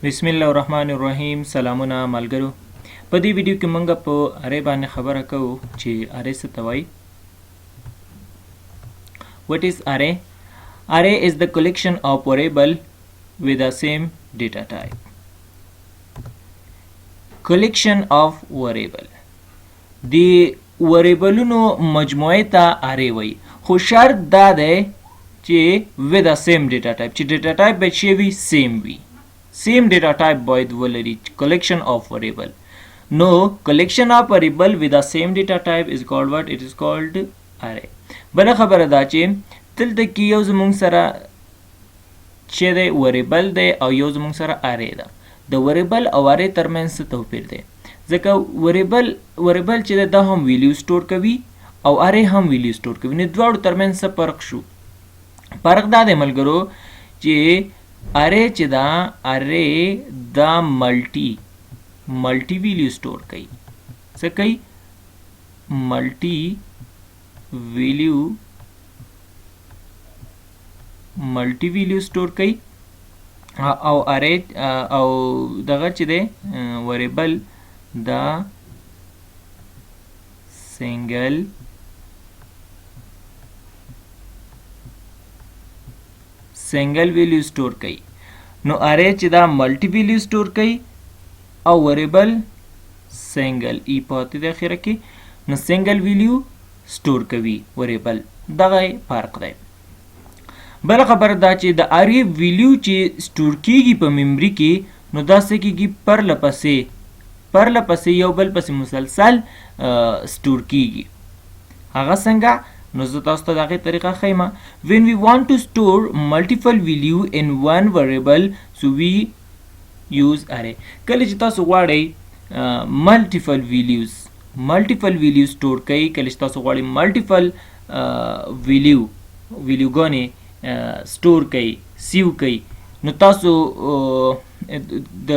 बिस्मिल्लाहिर्रहमानिर्रहीम सलामुना मलगरू په دې ویډیو کې مونږ په اره باندې خبره کوو چې اره څه ته وایي. What is array? Array is the collection of variable with the same data type. Collection of variable د variableونو مجموعه ته array وایي، خو شرط دا دی چې with the same data type، چې data type به چې وي same وي. Same data type باید ولري. collection of variable. No, collection of variable with the same data type is called what? It is called array. بل خبره دا چې دلته کې یو زمونږ سره چې دی variable دی او یو زمونږ سره array ده. د variable او array ترمنځ څه توپیر دی؟ ځکه variable چې دا هم ویلیو سٹور کوي او array هم ویلیو سٹور کوي. نو دواړو ترمنځ څه فرق شو؟ فرق دا دی ملګرو چې array چې دا array دا ملټي ویلیو سٹور کوي. څه کوي؟ ملټي ویلیو سٹور کوي او array او دغه چې دی variable دا سنگل ویلیو سٹور کوي. نو array چې دا ملټي ویلیو سٹور کوي او variable سنگل ای پاتې د اخره کې نو سنگل ویلیو سٹور کوي variable. دغه فرق دی. بل خبر دا چې د array ویلیو چې سٹور کیږي په میموري کې نو دا څه کیږي پرله پسې یو بل پسې مسلسل سٹور کیږي. هغه څنګه؟ نو زه تاسو ته دغه طریقه ښیم. when we want to store multiple value in one variable so we use array. کله چې تاسو غواړئ multiple value سٹور کوي، کله چې تاسو غواړئ multiple ویلیوګانې سٹور کوي سیو کوي نو تاسو د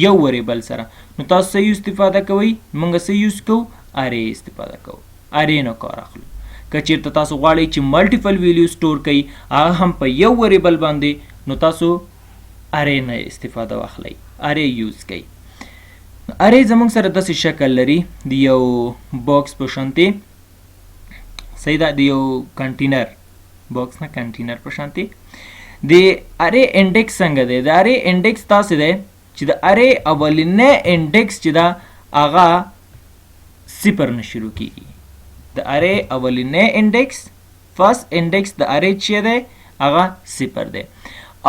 یو variable سره نو تاسو څه استفاده کوئ؟ موږ څه یوز کوو؟ array استفاده کوو. array نه کار اخلو. که چیرته تاسو غواړئ چې ملټیپل ویلیو سٹور کوي هغه هم په یو variable باندې نو تاسو array نه استفاده واخلئ، array یوز کوي. array زموږ سره داسې شکل لري د یو باکس په شانتې، صحیح ده، د یو کنټینر باکس نه کنټینر په شانتې. د array انډیکس څنګه دی؟ د array انډیکس داسې دی چې د array اولنی انډیکس چې ده هغه صفر نه شروع کیږي. د array اولنی انډیکس فرست انډیکس د array چې دی هغه صفر دی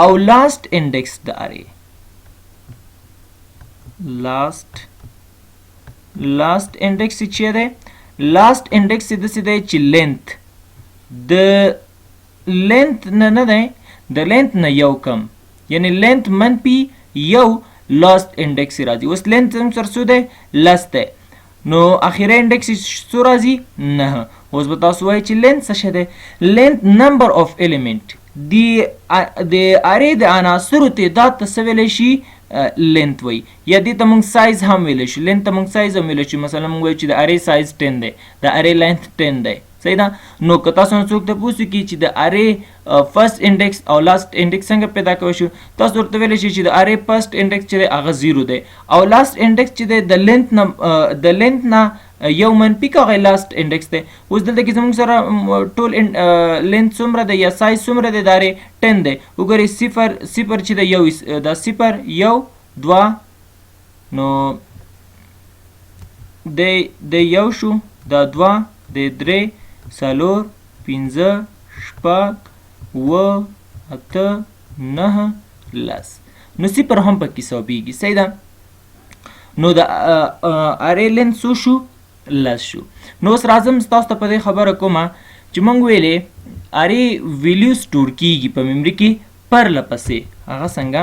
او لاست انډیکس د array لاست انډیکس چې دی لاست انډیکس داسې دی چې لینث د لینث نه دی، د لینث نه یو کم، یعنی لینث منفي یو لاست انډیکس راځي. اوس لینث هم سره څو دی؟ لس دی. نو اخیری انډیکس څو راځي؟ 9. اوس به تاسو وایئ چې لینث څه شی دی؟ لینث نمبر اف الیمنٹ د array د عناصرو تعداد ته څه ویلی شي؟ لینث وایي. یا دې ته موږ سایز هم ویلی شو. لینث ته موږ سایز هم ویلی شو. مثلا موږ وایو چې د array سایز 10 دی، د array لینث 10 دی، صحیح ده. نو که تاسو نه څوک تپوس وکړي چې د array فرست انډیکس او لاست انډیکس څنګه پیدا کولی شو، تاسو ورته ویلی شئ چې د array فرست انډیکس چې دی هغه 0 دی او لاست انډیکس چې دی د لینث نه یو منفي کوئ لاست انډیکس دی. اوس دلته کې زموږ سره ټول لینث څومره دی یا سایز څومره دی؟ د array 10 دی. وګورئ صفر چې دی یو دا 0 1 2 نو د یو شو، دا 2 د 3 4 5 6 7 8 9 10 نو صفر هم پکې ثابتېږي، صحیح ده. نو د array لینث څو شو؟ 10 شو. نو اوس راځم تاسو ته په دې خبره کومه چې موږ ویلې array ویلیو سٹور کیږي په میموري کې پرله پسې. هغه څنګه؟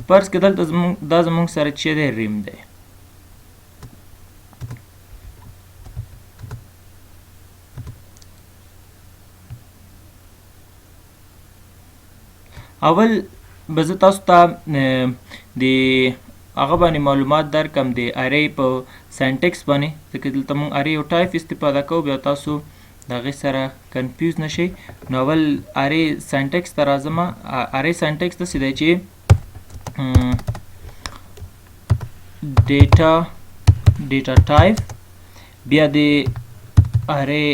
فرض که دلته دا زموږ سره چې دی ریم دی. اول به زه تاسو ته د هغه باندې معلومات درکم د ارې په سینټیکس باندې، ځکه دلته موږ ارې یو ټایپ استفاده کوو، بیا تاسو د هغې سره کنفیوز نشئ. نو اول ارې سینټیکس ته راځم. ارې سینټیکس داسې دی چې ډیټا ټایپ، بیا د ارې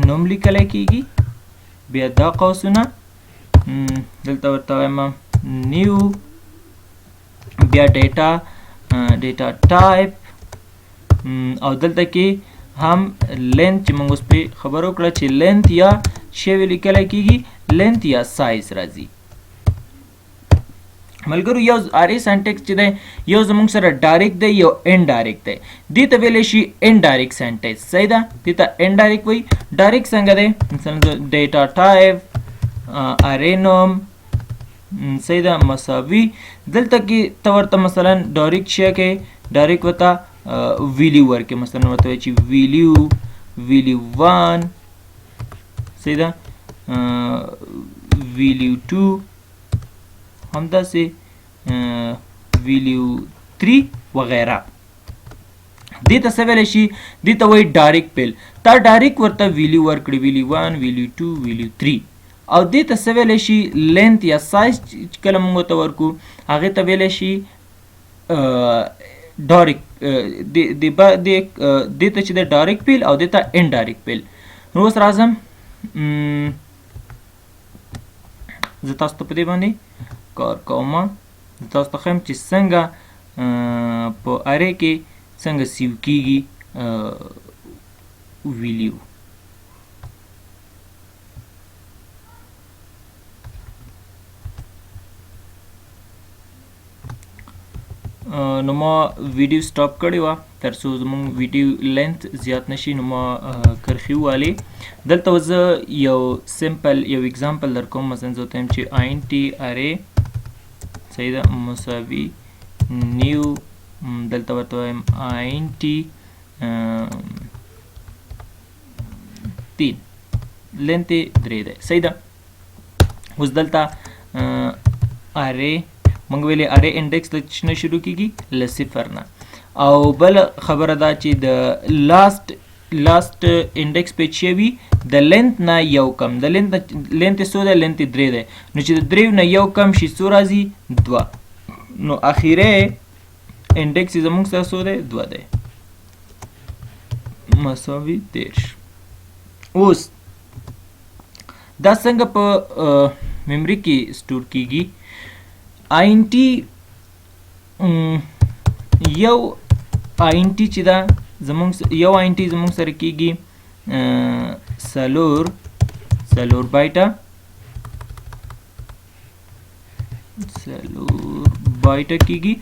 نوم لیکلی کېږي، بیا دا قوسونه دلته ورته وایم نیو، بیا ډیټا ټایپ، او دلته کې هم لینث چې موږ اوس پرې خبره وکړه چې لینث یا شی لیکلی کېږي، لینث یا سایز راځي. ملګرو یو ارې سینټیکس چې دی یو زموږ سره ډایرکټ دی، یو انډایرکټ دی. دې ته ویلی شي انډایرکټ سینټیکس، صحیح ده، دې ته انډایرکټ وایي. ډایرکټ څنګه دی؟ مثلا ډیټا ټایپ، ارې نوم، صحیح ده، مساوي. دلته کې ته ورته مثلا ډایرکټ شی کې ډایرکټ ورته ویلیو ورکړې، مثلا ورته وایي چې ویلیو 1، صحیح ده، ویلیو 2، همداسې ویلیو 3 وغیره. دې ته څه ویلی شي؟ دې ته وایي ډایرکټ پیل. تا ډایرکټ ورته ویلیو ورکړي، ویلیو 1، ویلیو 2، ویلیو 3. او دې ته څه ویلی شي؟ لینث یا سایز چې کله موږ ورته ورکو هغې ته ویلی شي ډایرکټ. دې ته چې دی ډایرکټ پیل او دې ته انډایرکټ پیل. نو اوس راځم زه تاسو ته په دې باندې کار کوم. زه تاسو ته ښیم چې څنګه په ارې کې څنګه سیو کېږي ویلیو. نو ما ویډیو سټاپ کړې وه تر څو زموږ ویډیو لینث زیات نشي، نو ما کرښې ووالې. دلته زه یو سمپل یو اگزامپل در کوم. مثلا زه ورته وایم چې INT ارې، صحیح ده، مساوي نیو، دلته ورته وایم INT 3، لینث یې 3 دی، صحیح ده. اوس دلته ارې موږ ویلې ارې انډیکس له څه نه شروع کېږي؟ له 0 نه. او بل خبره دا چې د لاست انډیکس په چې وي د لینث نه یو کم، د لینث څو دی؟ لینث 3 دی. نو چې د 3 نه یو کم شي څو راځي؟ 2. نو اخیری انډیکس زموږ سره څو دی؟ 2 دی، مساوي 13. اوس دا څنګه په میموري کې سټور کېږي؟ INT یو INT چې دا یو INT زموږ سره کېږي 4 بایټه، 4 بایټه کېږي.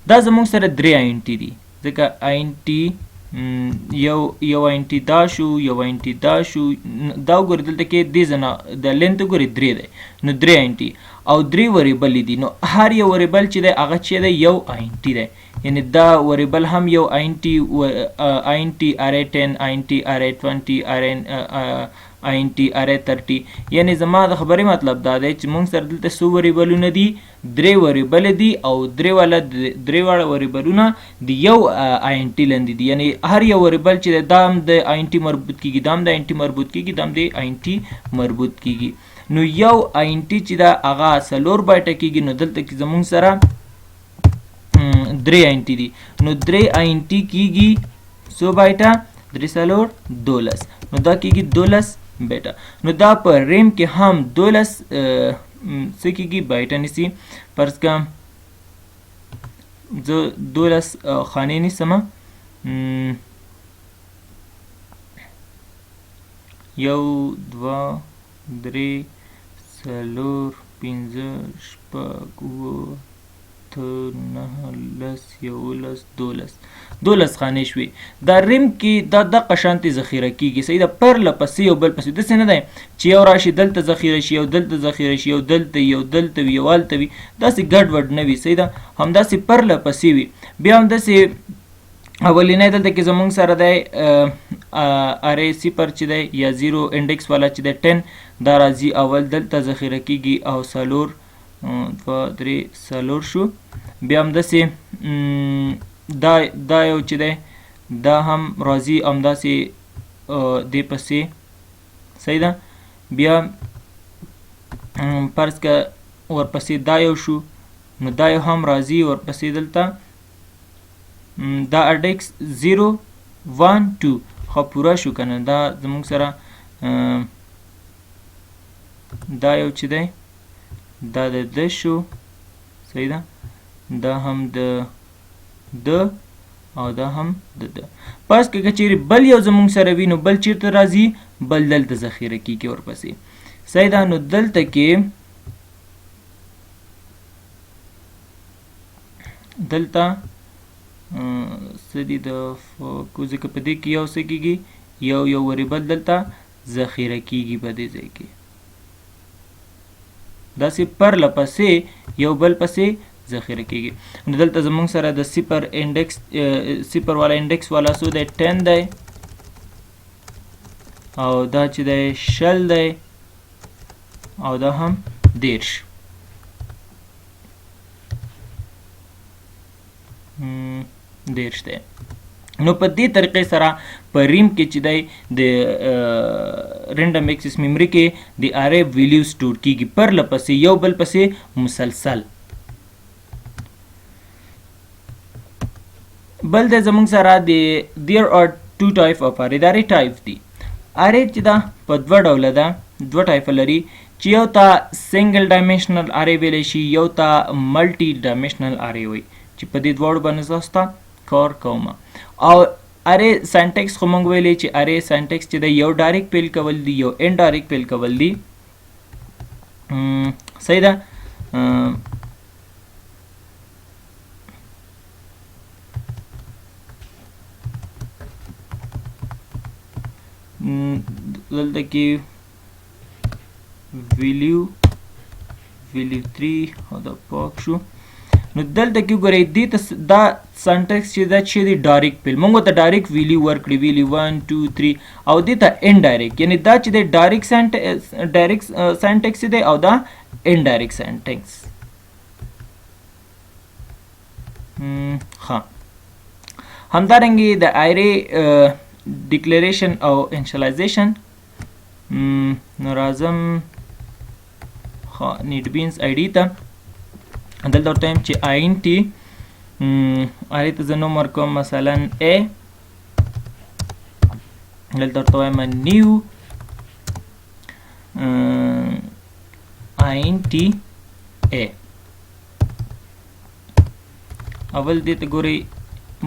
دا زموږ سره 3 INT دي، ځکه INT یو INT دا شو، یو INT دا شو. دا وګورئ دلته کې دې ځنه د لینث وګورئ 3 دی، نو 3 INT او 3 وریبل دي. نو هر یو وریبل چې دی هغه چې دی یو INT دی، یعنی دا وریبل هم یو INT ارې 10، INT ارې 20، INT ارې 30. یعنی زما د خبرې مطلب دا دی چې موږ سره دلته څو وریبلونه دي؟ 3 وریبل دي، او 3 واړه وریبلونه د یو INT لاندې دي. یعنی هر یو وریبل چې دی دا هم د INT مربوط کېږي، دا هم د INT مربوط کېږي، دا هم د INT مربوط کېږي. نو یو INT چې دا هغه 4 بایټه کېږي. نو دلته کې زموږ سره 3 INT دي، نو 3 INT کېږي څو بایټه؟ 3 4 12، نو دا کېږي 12 بایټه. نو دا په ریم کې هم 12 څه کېږي؟ بایټه نیسي. فرض کړه زه 12 خانې نیسم، 1 2 3 4 5 6 7 9 10 11 12 خانې شوې. دا ریم کې دا دقه شانتې ذخیره کېږي، صحیح ده، پرله پسې یو بل پسې. داسې نه دی چې یو راشي دلته ذخیره شي، یو دلته ذخیره شي، یو دلته وي، یو دلته وي، یو هلته وي، داسې ګډ وډ نه وي، صحیح ده، همداسې پرله پسې وي. بیا همداسې اولینی دلته کې زموږ سره دی ارې 0 چې دی یا 0 انډیکس والا چې دی 10، دا راځي اول دلته ذخیره کېږي او 4 دوه درې څلور شو. بیا همداسې دا یو چې دی دا هم راځي همداسې دې پسې صحیح ده. بیا فرض که ورپسې دا یو شو نو دا یو هم راځي ورپسې دلته دا اډیکس 0 1 2 خو پوره شو که نه. دا زموږ سره دا یو چې دی دا د ده شو صحیح ده. دا هم د او دا هم د ده. پس که چیرې بل یو زموږ سره وي نو بل چیرته راځي بل دلته ذخیره کیږي ورپسې صحیح ده. نو دلته کې دلته څه دي د ځکه په دې کې یو څه کیږي یو وریبل دلته ذخیره کیږي په دې ځای کې داسې پرله پسې یو بل پسې ذخیره کیږي. نو دلته زموږ سره د صفر انډیکس صفر والا انډیکس والا څو دی 10 دی او دا چې دی 0 دی او دا هم 10 دی. نو په دې طریقې سره په ریم کې چې دی د رینډم ایکسس میموري کې د ارې ویلیو سٹور کیږي پرله پسې یو بل پسې مسلسل. بل د زموږ سره د there are two type of array. دا ارې ټایپ دي. ارې چې دا په دوه ډوله ده دوه ټایپ لري چې یو ته سنگل ډایمنشنل ارې ویلی شي یو ته ملټي ډایمنشنل ارې وي چې په دې دواړو باندې زه ستا کار کوم. او ارې سینټیکس خو موږ ویلی چې ارې سینټیکس چې دی یو ډایرکټ پیل کول دي یو انډایرکټ پیل کول دي صحیح ده. دلته کې ویلیو 3 او دا پاک شو. نو دلته کې ګورئ دې ته دا سینټیکس چې دا چې دی ډایرکټ پیل موږ ته ډایرکټ ویلیو ورکړي ویلیو 1 2 3 او دې ته انډایرکټ یعنی دا چې دی ډایرکټ سینټیکس دی او دا انډایرکټ سینټیکس. ها همدارنګه د ارې declaration او initialization نو راځم NetBeans ID ته دلته ورته وایم چې int ارې ته زه نوم ورکوم مثلا a دلته ورته وایم new int a اول دې ته ګورئ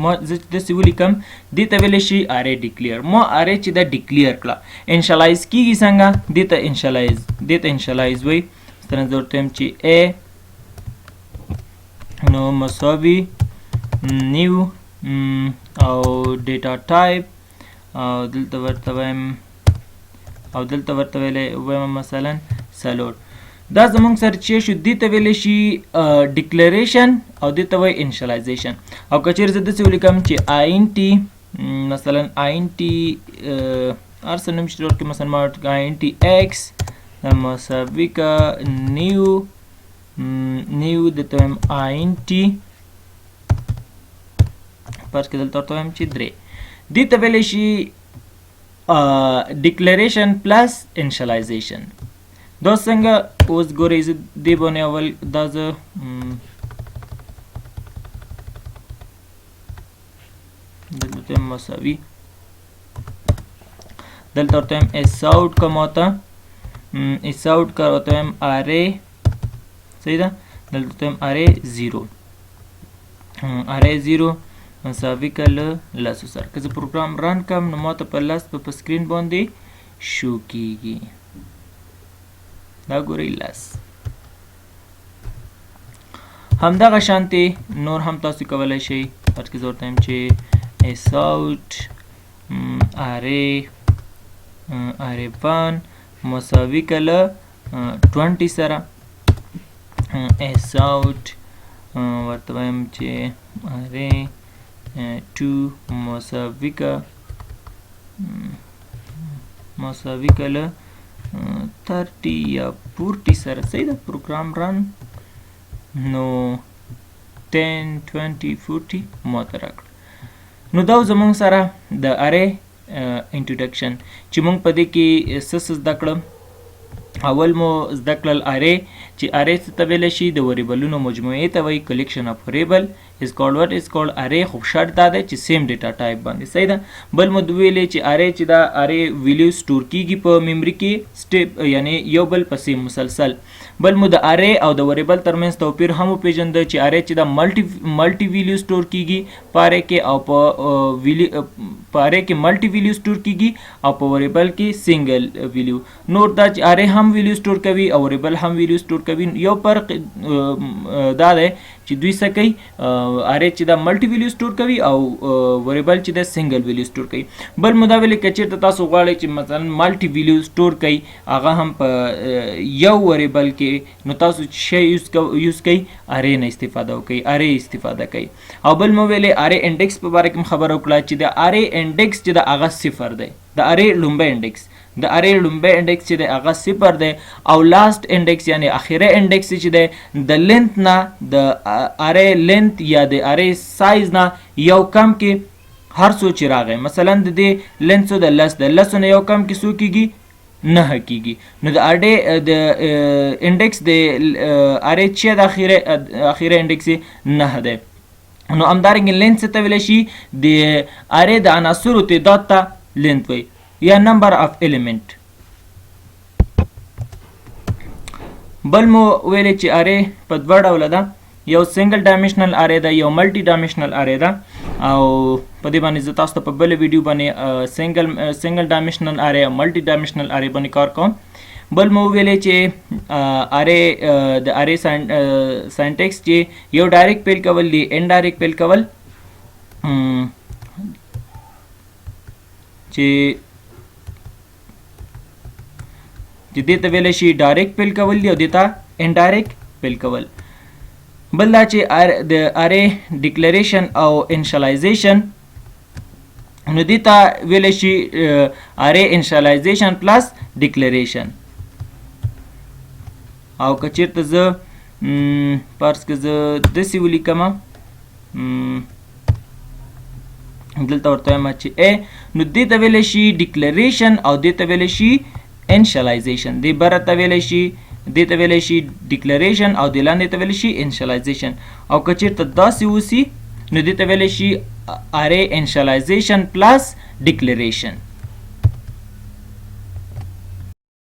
ما زه داسې ولیکم دې ته ویلی شي ارې ډیکلیر ما ارې چې دا ډیکلیر کړه انشلایز کیږي څنګه دې ته انشلایز وایي مثلا زه ورته وایم چې a نو مساوي نیو او ډیټا ټایپ او دلته ورته وایم مثلا سلور. دا زموږ سره چې شو دې ته ویلی شي ډیکلریشن او دې ته وایي انشلایزیشن. او که چیرې زه داسې ولیکم چې int مثلا int هر څه نوم چې ورکړي مثلا ما int x مساوي که نیو دې ته وایم int پس کې دلته ورته وایم چې 3 دې ته ویلی شي ډیکلریشن پلس انشلایزیشن. دا څنګه اوس ګورئ زه دې باندې اول دا زه دلته مساوي دلته ورته وایم sout کا ماته sout کا ورته وایم ارې صحیح ده دلته ورته وایم ارې 0 مساوي که له لسو سره. که زه پروګرام رن کړم نو ماته په لس په سکرین باندې شو کیږي دا ګورئ لس. همدغه شانتې نور هم تاسو کولی شئ فرض کې زه ورته وایم چې sout array1 مساوي که له 20 سره sout ورته وایم چې array2 مساوي که له 30 یا 40 سره. صحیح ده پروګرام رن نو 10 20 40 ماته راکړه. نو دا زمونږ سره د ارې انټروډکشن چې مونږ په دې کې څه زده کړم. اول مو زده کړل ارې چې ارې څه ته ویلی شي، د وریبلونو مجموعې ته وایي. کلیکشن اف وریبل از کالډ وات از کالډ ارې. خو شرط دا دی چې سیم ډیټا ټایپ باندې، صحیح ده. بل مو ویلې چې ارې چې دا ارې ویلیو سټور کیږي په میموري کې سټیپ، یعنی یو بل پسې مسلسل. بل مو د ارې او د وریبل ترمنځ توپیر هم وپېژنده چې ارې چې دا ملټي ویلیو سټور کیږي په ارې کې، او په ارې کې ملټي ویلیو سټور کیږي او په وریبل کې سنگل ویلیو. نور دا چې ارې هم ویلیو سټور کوي او وریبل هم ویلیو سټور کوي. یو فرق دا دی چې دوی څه کوي، ارې چې دا ملټي ویلیو سټور کوي او وریبل چې دا سنگل ویلیو سټور کوي. بل مو دا ویلې که چېرته تاسو غواړئ چې مثلا ملټي ویلیو سټور کوي هغه هم په یو وریبل کې، نو تاسو چې شی یوز کوي ارې نه استفاده وکړئ، ارې استفاده کوي. او بل مو ویلې ارې انډیکس په باره کې خبره وکړه چې د ارې انډیکس چې د هغه صفر دی. د ارې لومبی انډیکس، د ارې لومبی انډیکس چې دی هغه صفر دی، او لاست انډیکس یعنی اخیری انډیکس چې دی د لینث نه، د ارې لینث یا د ارې سایز نه یو کم کې هر څو چې راغی. مثلا د دې لینث د لسو نه یو کم کې څو کېږي، 9 کېږي. نو د انډیکس د ارې چې د اخیری انډیکس 9 دی. نو همدارنګه لینث ته ویلی شي د ارې د عناصرو تعداد ته لینث وایي یا نمبر اف الیمنٹ. بل مو ویلی چې ارې په دوه ډوله ده، یو سنگل ډایمنشنل ارې ده، یو ملټي ډایمنشنل ارې ده. او په دې باندې زه تاسو ته په بل ویډیو باندې سنگل ډایمنشنل ارې او ملټي ډایمنشنل ارې باندې کار کوم. بل مو ویلې چې ارې د ارې ساینټیکس چې یو ډایرکټ پیل کول دي، ان ډایرکټ پیل کول چې دې ته ویلی شي ډایرکټ پیل کول دي او دې ته ان ډایرکټ پیل کول. بل دا چې د ارې ډیکلریشن او انشالایزیشن، نو دې ته ویلی شي ارې انشالایزیشن پلس ډیکلریشن. او که چېرته زه فرض که زه داسې ولیکمه، دلته ورته وایم چې نو دې ته ویلی شي ډیکلریشن او دې ته ویلی شي انشالایزیشن. دې بره ته ویلی شي، دې ته ویلی شي ډیکلریشن او دې لاندې ته ویلی شي انشالایزیشن. او که چېرته داسې وسي نو دې ته ویلی شي ارې انشالایزیشن پلس ډیکلریشن.